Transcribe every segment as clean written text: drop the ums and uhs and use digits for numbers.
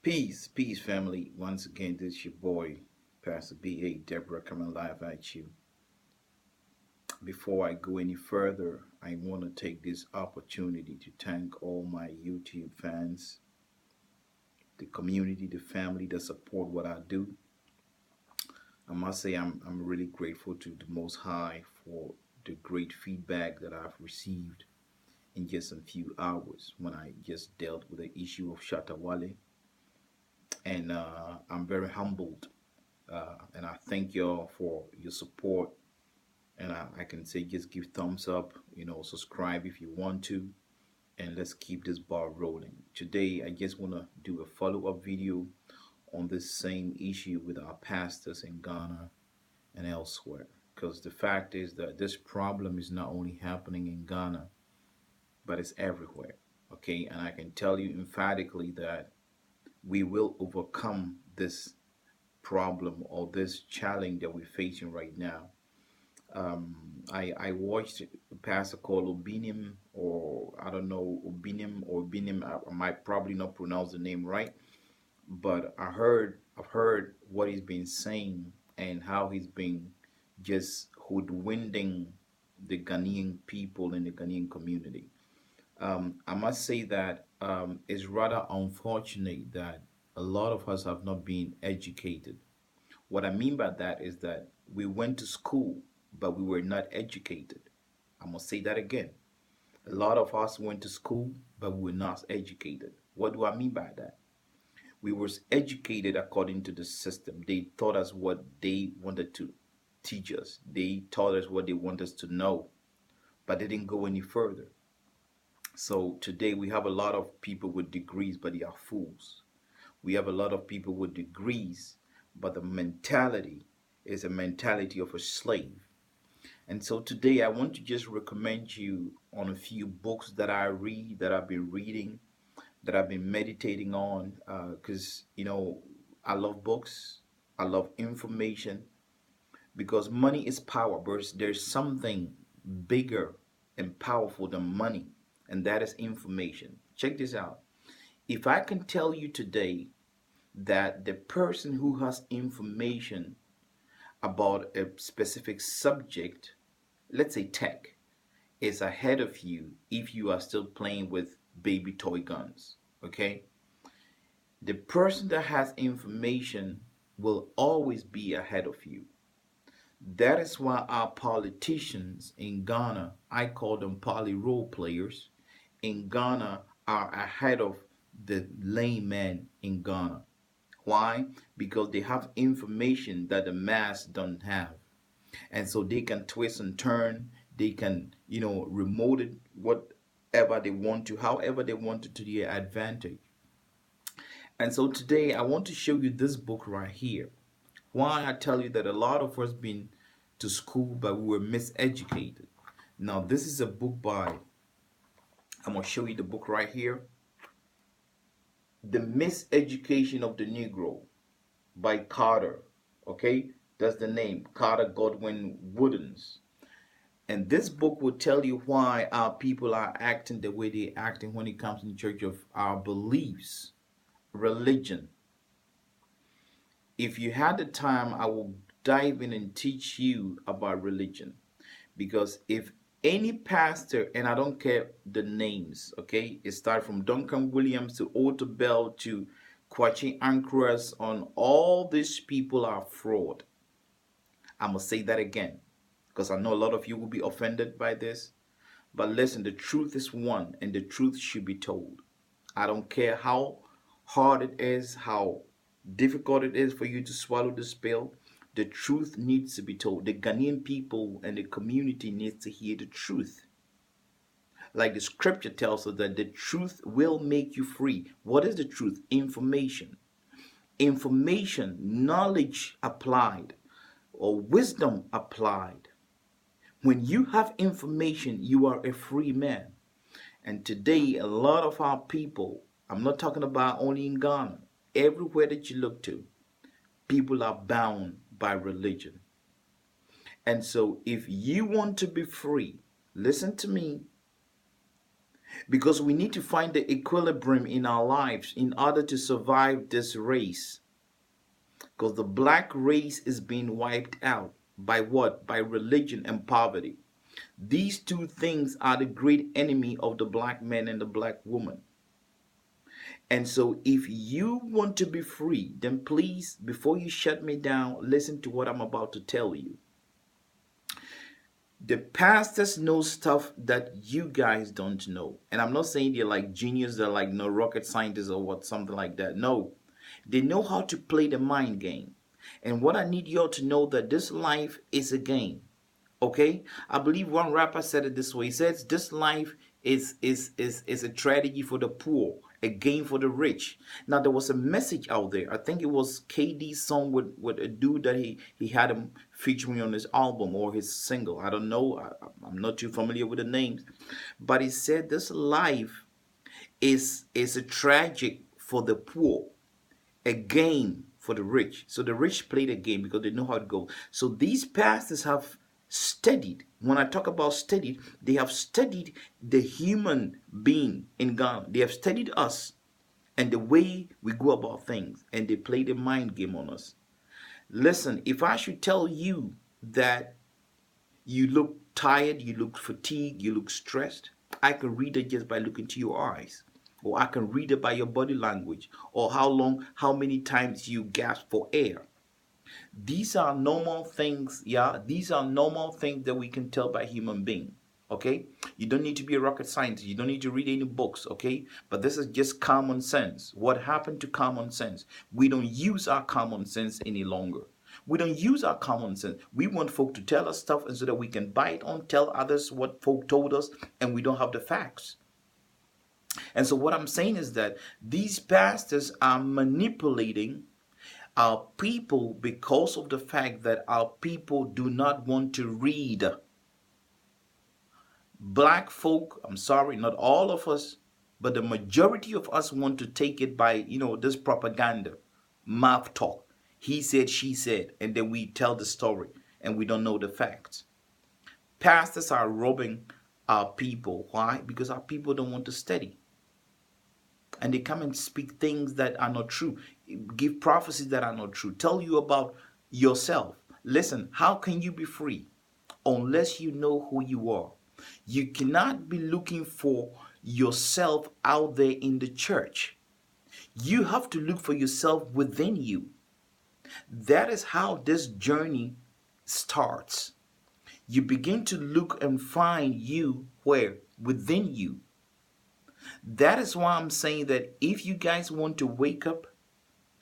Peace, family. Once again, this is your boy, Pastor B.A. Deborah, coming live at you. Before I go any further, I want to take this opportunity to thank all my YouTube fans, the community, the family that support what I do. I must say, I'm really grateful to the Most High for the great feedback that I've received in just a few hours when I just dealt with the issue of Shatta Wale. And I'm very humbled. And I thank y'all for your support. And I can say just give thumbs up, subscribe if you want to, and let's keep this ball rolling. Today, I just want to do a follow up video on this same issue with our pastors in Ghana and elsewhere. Because the fact is that this problem is not only happening in Ghana, but it's everywhere. Okay, and I can tell you emphatically that we will overcome this problem or this challenge that we're facing right now. I watched a pastor called Obinim, or I don't know, Obinim or Binim. I might probably not pronounce the name right, but I've heard what he's been saying and how he's been just hoodwinding the Ghanaian people and the Ghanaian community. I must say that it's rather unfortunate that a lot of us have not been educated. What I mean by that is that we went to school, but we were not educated. I'm going to say that again. A lot of us went to school, but we were not educated. What do I mean by that? We were educated according to the system. They taught us what they wanted to teach us. They taught us what they want us to know, but they didn't go any further. So today we have a lot of people with degrees, but they are fools. We have a lot of people with degrees, but the mentality is a mentality of a slave. And so today I want to just recommend you on a few books that I read, that I've been reading, that I've been meditating on, because, I love books, I love information, because money is power, but there's something bigger and powerful than money, and that is information. Check this out. If I can tell you today that the person who has information about a specific subject, let's say tech, is ahead of you if you are still playing with baby toy guns, okay? The person that has information will always be ahead of you. That is why our politicians in Ghana, I call them poly role players, in Ghana are ahead of the layman in Ghana. Why? Because they have information that the mass don't have. And so they can twist and turn, they can, remote it whatever they want to, however they want it to their advantage. And so today I want to show you this book right here. Why I tell you that a lot of us been to school but we were miseducated. Now this is a book by, I'm gonna show you the book right here. The Miseducation of the Negro by Carter. Okay, that's the name, Carter Godwin Woodens. And this book will tell you why our people are acting the way they're acting when it comes in church of our beliefs, religion. If you had the time, I will dive in and teach you about religion. Because if any pastor, and I don't care the names, okay, it starts from Duncan Williams to Otto Bell to Kwachi Ankras, on all these people are fraud. I'm going to say that again because I know a lot of you will be offended by this. But listen, the truth is one, and the truth should be told. I don't care how hard it is, how difficult it is for you to swallow this pill. The truth needs to be told. The Ghanaian people and the community needs to hear the truth. Like the scripture tells us that the truth will make you free. What is the truth? Information. Information, knowledge applied, or wisdom applied. When you have information, you are a free man. And today, a lot of our people, I'm not talking about only in Ghana, everywhere that you look to, people are bound by religion. And so, if you want to be free, listen to me. because we need to find the equilibrium in our lives in order to survive this race. Because the black race is being wiped out by what? By religion and poverty. These two things are the great enemy of the black man and the black woman. And so, if you want to be free, then please, before you shut me down, listen to what I'm about to tell you. The pastors know stuff that you guys don't know. And I'm not saying they're like genius, they're like no rocket scientists or what, something like that. No, they know how to play the mind game. And what I need y'all to know that this life is a game. Okay, I believe one rapper said it this way. He says this life is a tragedy for the poor, a game for the rich. Now there was a message out there. I think it was KD's song with a dude that he had him featuring on his album or his single. I don't know. I'm not too familiar with the names, but he said this life is a tragic for the poor, a game for the rich. So the rich play the game because they know how it goes. So these pastors have studied. When I talk about studied, they have studied the human being in Ghana. They have studied us and the way we go about things, and they play the mind game on us. Listen, if I should tell you that you look tired, you look fatigued, you look stressed, I can read it just by looking to your eyes. Or I can read it by your body language, or how many times you gasp for air. These are normal things, yeah. These are normal things that we can tell by human being. Okay, you don't need to be a rocket scientist. You don't need to read any books. Okay, but this is just common sense. What happened to common sense? We don't use our common sense any longer. We don't use our common sense. We want folk to tell us stuff, and so that we can buy it on, tell others what folk told us, and we don't have the facts. And so what I'm saying is that these pastors are manipulating our people because of the fact that our people do not want to read. Black folk, I'm sorry, not all of us, but the majority of us want to take it by, this propaganda, mouth talk. He said, she said, and then we tell the story and we don't know the facts. Pastors are robbing our people. Why? Because our people don't want to study. And they come and speak things that are not true, give prophecies that are not true, tell you about yourself. Listen, how can you be free unless you know who you are? You cannot be looking for yourself out there in the church. You have to look for yourself within you. That is how this journey starts. You begin to look and find you where? Within you. That is why I'm saying that if you guys want to wake up,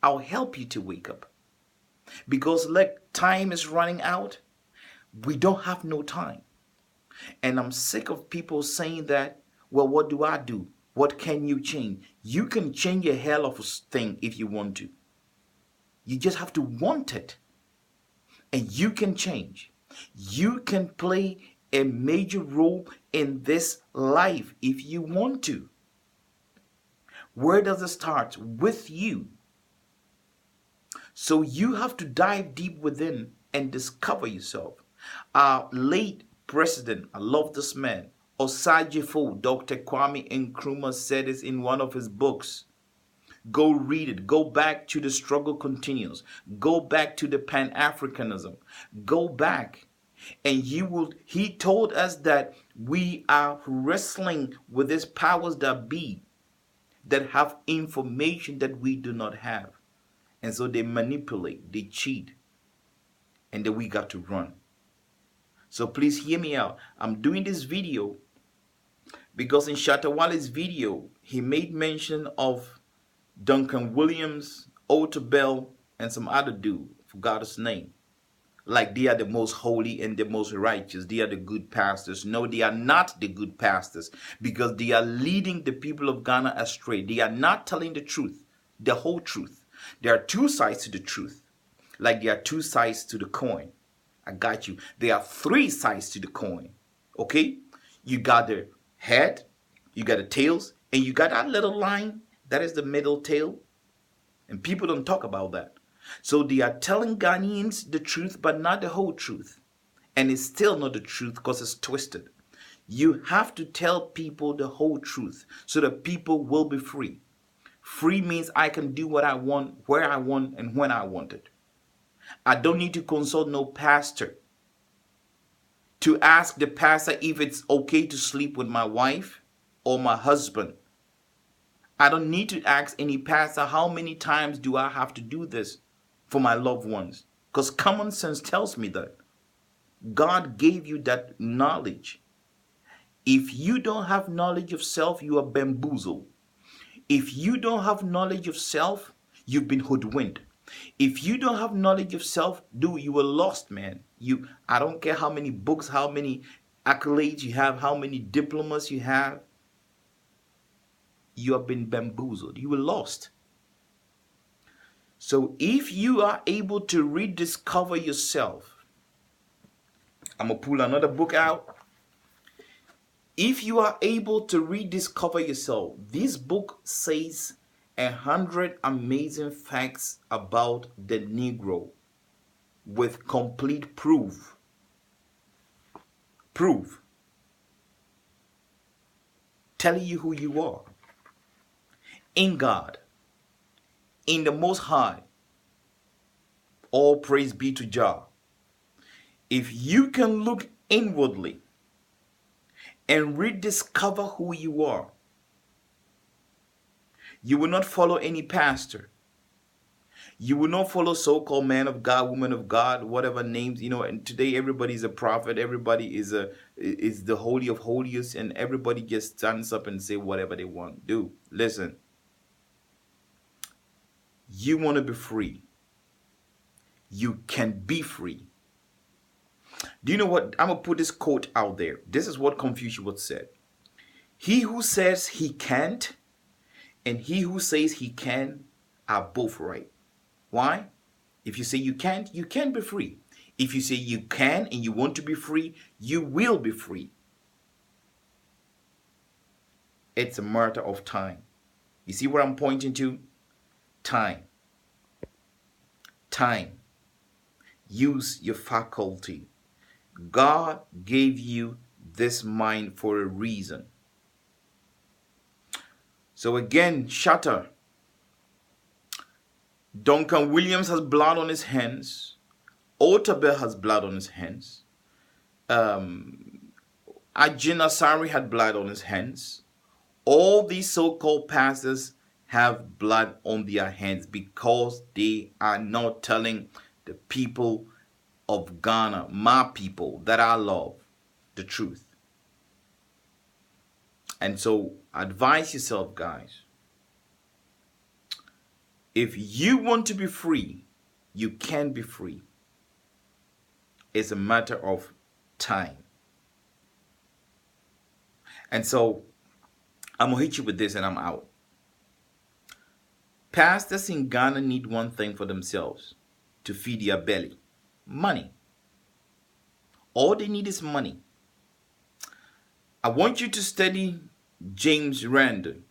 I'll help you to wake up. Because time is running out. We don't have no time. And I'm sick of people saying that, well, what do I do? What can you change? You can change a hell of a thing if you want to. You just have to want it. And you can change. You can play a major role in this life if you want to. Where does it start? With you. So you have to dive deep within and discover yourself. Our late president, I love this man, Osajifo, Dr. Kwame Nkrumah, said this in one of his books. Go read it. Go back to The Struggle Continues. Go back to the Pan-Africanism. Go back. And he told us that we are wrestling with these powers that be, that have information that we do not have. And so they manipulate, they cheat, and then we got to run. So please hear me out. I'm doing this video because in Shatta Wala's video, he made mention of Duncan Williams, Otabel, and some other dude, forgot his name. Like they are the most holy and the most righteous. They are the good pastors. No, they are not the good pastors, because they are leading the people of Ghana astray. They are not telling the truth, the whole truth. There are two sides to the truth, like there are two sides to the coin. I got you. There are three sides to the coin. Okay? You got the head, you got the tails, and you got that little line. That is the middle tail. And people don't talk about that. So they are telling Ghanaians the truth, but not the whole truth. And it's still not the truth because it's twisted. You have to tell people the whole truth so that people will be free. Free means I can do what I want, where I want, and when I want it. I don't need to consult no pastor to ask the pastor if it's okay to sleep with my wife or my husband. I don't need to ask any pastor how many times do I have to do this for my loved ones. Because common sense tells me that God gave you that knowledge. If you don't have knowledge of self, you are bamboozled. If you don't have knowledge of self, you've been hoodwinked. If you don't have knowledge of self, dude, you were lost, man. I don't care how many books, how many accolades you have, how many diplomas you have. You have been bamboozled. You were lost. So if you are able to rediscover yourself, I'm gonna pull another book out. If you are able to rediscover yourself, this book says 100 amazing facts about the Negro with complete proof. Proof. Telling you who you are. In God. In the Most High. All praise be to Jah. If you can look inwardly and rediscover who you are, you will not follow any pastor. You will not follow so-called man of God, woman of God, whatever names, and today everybody's a prophet, everybody is the holy of holiest, and everybody just stands up and say whatever they want to do. Listen, you want to be free. You can be free. Do you know what? I'm going to put this quote out there. This is what Confucius said. He who says he can't and he who says he can are both right. Why? If you say you can't be free. If you say you can and you want to be free, you will be free. It's a matter of time. You see what I'm pointing to? Time. Time. Use your faculty. God gave you this mind for a reason. So again, Shatta. Duncan Williams has blood on his hands. Otabel has blood on his hands. Ajin Asari had blood on his hands. All these so-called pastors have blood on their hands because they are not telling the people of Ghana, my people that I love, the truth. And so advise yourself, guys. If you want to be free, you can be free. It's a matter of time. And so I'm going to hit you with this and I'm out. Pastors in Ghana need one thing for themselves, to feed their belly. Money. All they need is money. I want you to study James Randi.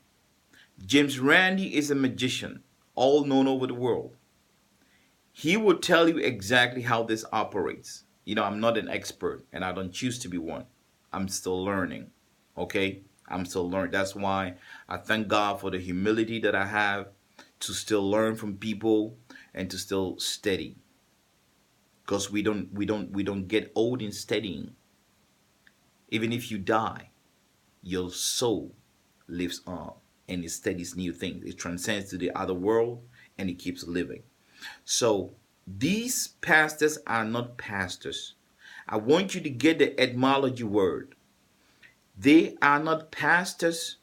James Randi is a magician, all known over the world. He will tell you exactly how this operates. I'm not an expert and I don't choose to be one. I'm still learning. Okay? I'm still learning. That's why I thank God for the humility that I have to still learn from people and to still study. Because we don't get old in studying. Even if you die, your soul lives on and it studies new things. It transcends to the other world and it keeps living. So these pastors are not pastors. I want you to get the etymology word. They are not pastors,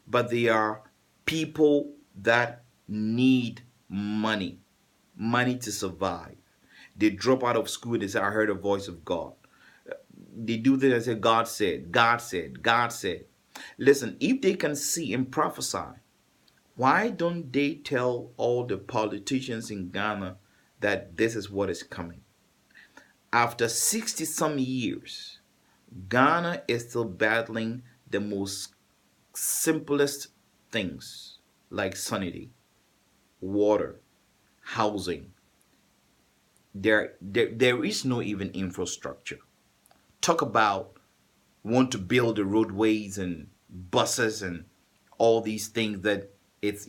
but they are people that need money to survive. They drop out of school. They say, I heard a voice of God. They do this and say, God said, God said, God said. Listen, if they can see and prophesy, why don't they tell all the politicians in Ghana that this is what is coming? After 60 some years, Ghana is still battling the most simplest things like sanity, water, housing. There is no even infrastructure. Talk about want to build the roadways and buses and all these things that it's